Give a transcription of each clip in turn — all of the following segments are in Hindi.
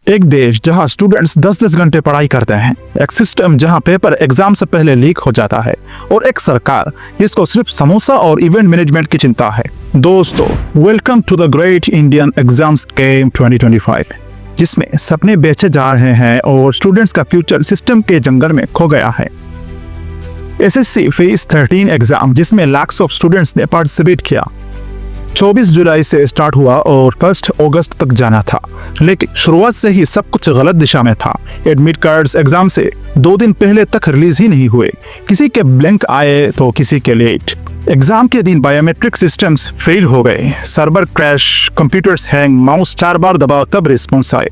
एक देश जहां स्टूडेंट्स 10-10 घंटे पढ़ाई करते हैं, एक सिस्टम जहां पेपर एग्जाम से पहले लीक हो जाता है, और एक सरकार जिसको सिर्फ समोसा और इवेंट मैनेजमेंट की चिंता है। दोस्तों, welcome to the great Indian exam scam 2025, जिसमें सपने बेचे जा रहे हैं और स्टूडेंट्स का फ्यूचर सिस्टम के जंगल में खो गया है। एसएससी फेज 13 एग्जाम, जिसमें लाख्स ऑफ स्टूडेंट्स ने पार्टिसिपेट किया, 24 जुलाई से स्टार्ट हुआ और 1 अगस्त तक जाना था, लेकिन शुरुआत से ही सब कुछ गलत दिशा में था। एडमिट कार्ड्स एग्जाम से 2 दिन पहले तक रिलीज ही नहीं हुए, किसी के ब्लैंक आए तो किसी के लेट। एग्जाम के दिन बायोमेट्रिक सिस्टम्स फेल हो गए, server crash, computers hang, mouse 4 बार दबाओ तब रिस्पॉन्स आए।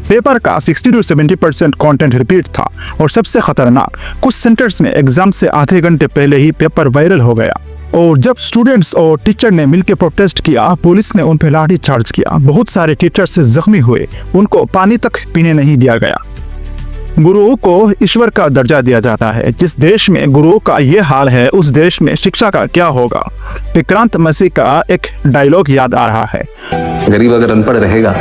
पेपर का 60 to 70% कंटेंट रिपीट था, और सबसे खतरनाक, कुछ सेंटर्स में एग्जाम से आधे घंटे पहले ही पेपर वायरल हो गया। और जब स्टूडेंट्स और टीचर ने मिलकर प्रोटेस्ट किया, पुलिस ने उन पर लाठी चार्ज किया। बहुत सारे टीचर्स जख्मी हुए, उनको पानी तक पीने नहीं दिया गया। गुरुओं को ईश्वर का दर्जा दिया जाता है। जिस देश में गुरुओं का ये हाल है, उस देश में शिक्षा का क्या होगा। विक्रांत मैसी का एक डायलॉग याद आ रहा है, गरीब अगर अनपढ़ रहेगा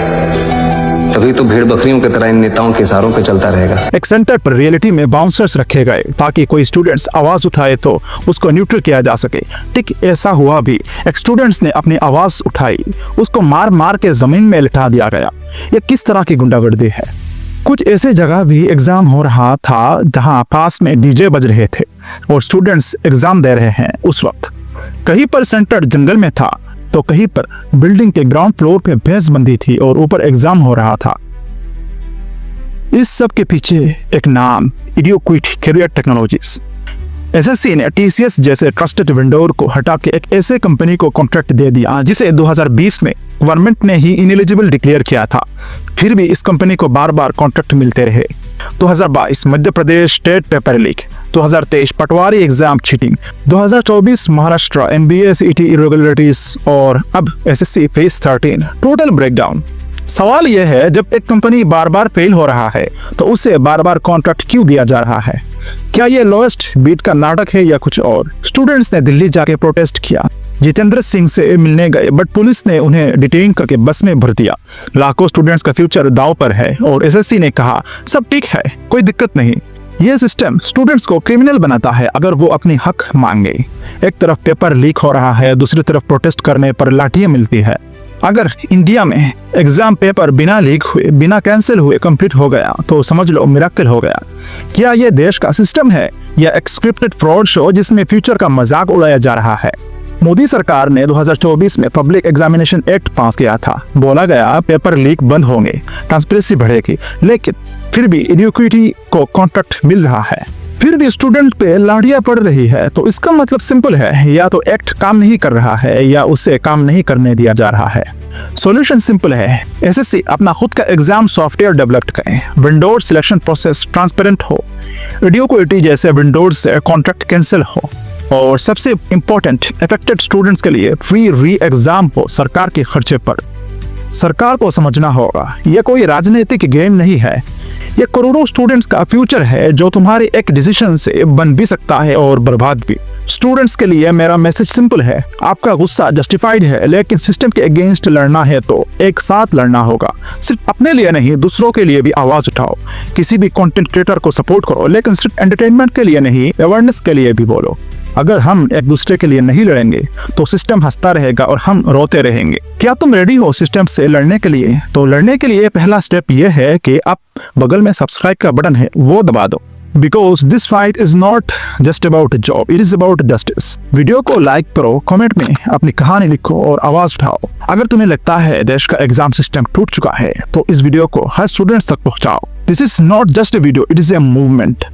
तभी तो भेड़ बकरियों की तरह इन नेताओं के इशारों पे चलता रहेगा। एक सेंटर पर रियलिटी में बाउंसर्स रखे गए ताकि कोई स्टूडेंट्स आवाज उठाए तो उसको न्यूट्रल किया जा सके। ठीक ऐसा हुआ भी। एक स्टूडेंट्स ने अपनी आवाज उठाई, उसको मार मार के जमीन में लिटा दिया गया। ये किस तरह की गुंडागर्दी है। कुछ ऐसे जगह भी एग्जाम हो रहा था जहां पास में डीजे बज रहे थे और स्टूडेंट्स एग्जाम दे रहे हैं उस वक्त। कहीं पर सेंटर जंगल में था तो कहीं पर बिल्डिंग के ग्राउंड फ्लोर पे भैंस बंधी थी और ऊपर एग्जाम हो रहा था। इस सब के पीछे एक नाम, इडियोक्विट कैरियर टेक्नोलॉजीज। एसएससी ने टीसीएस जैसे ट्रस्टेड वेंडर को हटा के एक ऐसे कंपनी को कॉन्ट्रैक्ट दे दिया जिसे 2020 में गवर्नमेंट ने ही इनएलिजिबल डिक्लेयर किया था। फिर भी इस कंपनी को बार बार कॉन्ट्रैक्ट मिलते रहे। 2022 Madhya Pradesh state paper leak, 2023 Patwari exam cheating, 2024 Maharashtra MBA CET irregularities, और अब एसएससी फेज 13 टोटल ब्रेकडाउन। सवाल यह है, जब एक कंपनी बार बार फेल हो रहा है तो उसे बार बार कॉन्ट्रैक्ट क्यों दिया जा रहा है। क्या ये लोएस्ट बीट का नाटक है या कुछ और। स्टूडेंट्स ने दिल्ली जाके प्रोटेस्ट किया, जितेंद्र सिंह से मिलने गए, बट पुलिस ने उन्हें डिटेन करके बस में भर दिया। लाखों स्टूडेंट्स का फ्यूचर दांव पर है और एसएससी ने कहा सब ठीक है, कोई दिक्कत नहीं। यह सिस्टम स्टूडेंट्स को क्रिमिनल बनाता है अगर वो अपनी हक मांगे। एक तरफ पेपर लीक हो रहा है, दूसरी तरफ प्रोटेस्ट करने पर लाठियां मिलती है। अगर इंडिया में एग्जाम पेपर बिना लीक हुए, बिना कैंसिल हुए कंप्लीट हो गया तो समझ लो मिरेकल हो गया। क्या यह देश का सिस्टम है या एक स्क्रिप्टेड फ्रॉड शो जिसमें फ्यूचर का मजाक उड़ाया जा रहा है। मोदी सरकार ने 2024 में पब्लिक एग्जामिनेशन एक्ट पास किया था। बोला गया पेपर लीक बंद होंगे, ट्रांसपेरेंसी बढ़ेगी, लेकिन फिर भी इडियोक्विटी को कॉन्ट्रैक्ट मिल रहा है, फिर भी स्टूडेंट पे लाठियां पड़ रही है। तो इसका मतलब सिंपल है, या तो एक्ट काम नहीं कर रहा है या उसे काम नहीं करने दिया जा रहा है। सॉल्यूशन सिंपल है, एसएससी अपना खुद का एग्जाम सॉफ्टवेयर डेवलप करें, विंडोज सिलेक्शन प्रोसेस ट्रांसपेरेंट हो, इडियोक्विटी जैसे विंडोज से कॉन्ट्रैक्ट कैंसिल हो, और सबसे इंपॉर्टेंट, अफेक्टेड स्टूडेंट्स के लिए फ्री री एग्जाम हो सरकार के खर्चे पर। सरकार को समझना होगा, यह कोई राजनीतिक गेम नहीं है, यह करोड़ों स्टूडेंट्स का फ्यूचर है जो तुम्हारे एक डिसीजन से बन भी सकता है और बर्बाद भी। स्टूडेंट्स के लिए मेरा मैसेज सिंपल है, आपका गुस्सा जस्टिफाइड है, लेकिन सिस्टम के अगेंस्ट लड़ना है तो एक साथ लड़ना होगा। सिर्फ अपने लिए नहीं, दूसरों के लिए भी आवाज उठाओ। किसी भी कंटेंट क्रिएटर को सपोर्ट करो, लेकिन सिर्फ एंटरटेनमेंट के लिए नहीं, अवेयरनेस के लिए भी बोलो। अगर हम एक दूसरे के लिए नहीं लड़ेंगे तो सिस्टम हंसता रहेगा और हम रोते रहेंगे। क्या तुम रेडी हो सिस्टम से लड़ने के लिए? तो लड़ने के लिए पहला स्टेप यह है कि आप बगल में सब्सक्राइब का बटन है वो दबा दो। Because this fight is not just about a job, it is about justice. Video को लाइक करो, कमेंट में अपनी कहानी लिखो और आवाज उठाओ। अगर तुम्हें लगता है देश का एग्जाम सिस्टम टूट चुका है तो इस वीडियो को हर स्टूडेंट्स तक पहुंचाओ। This is not just a video, it is a movement.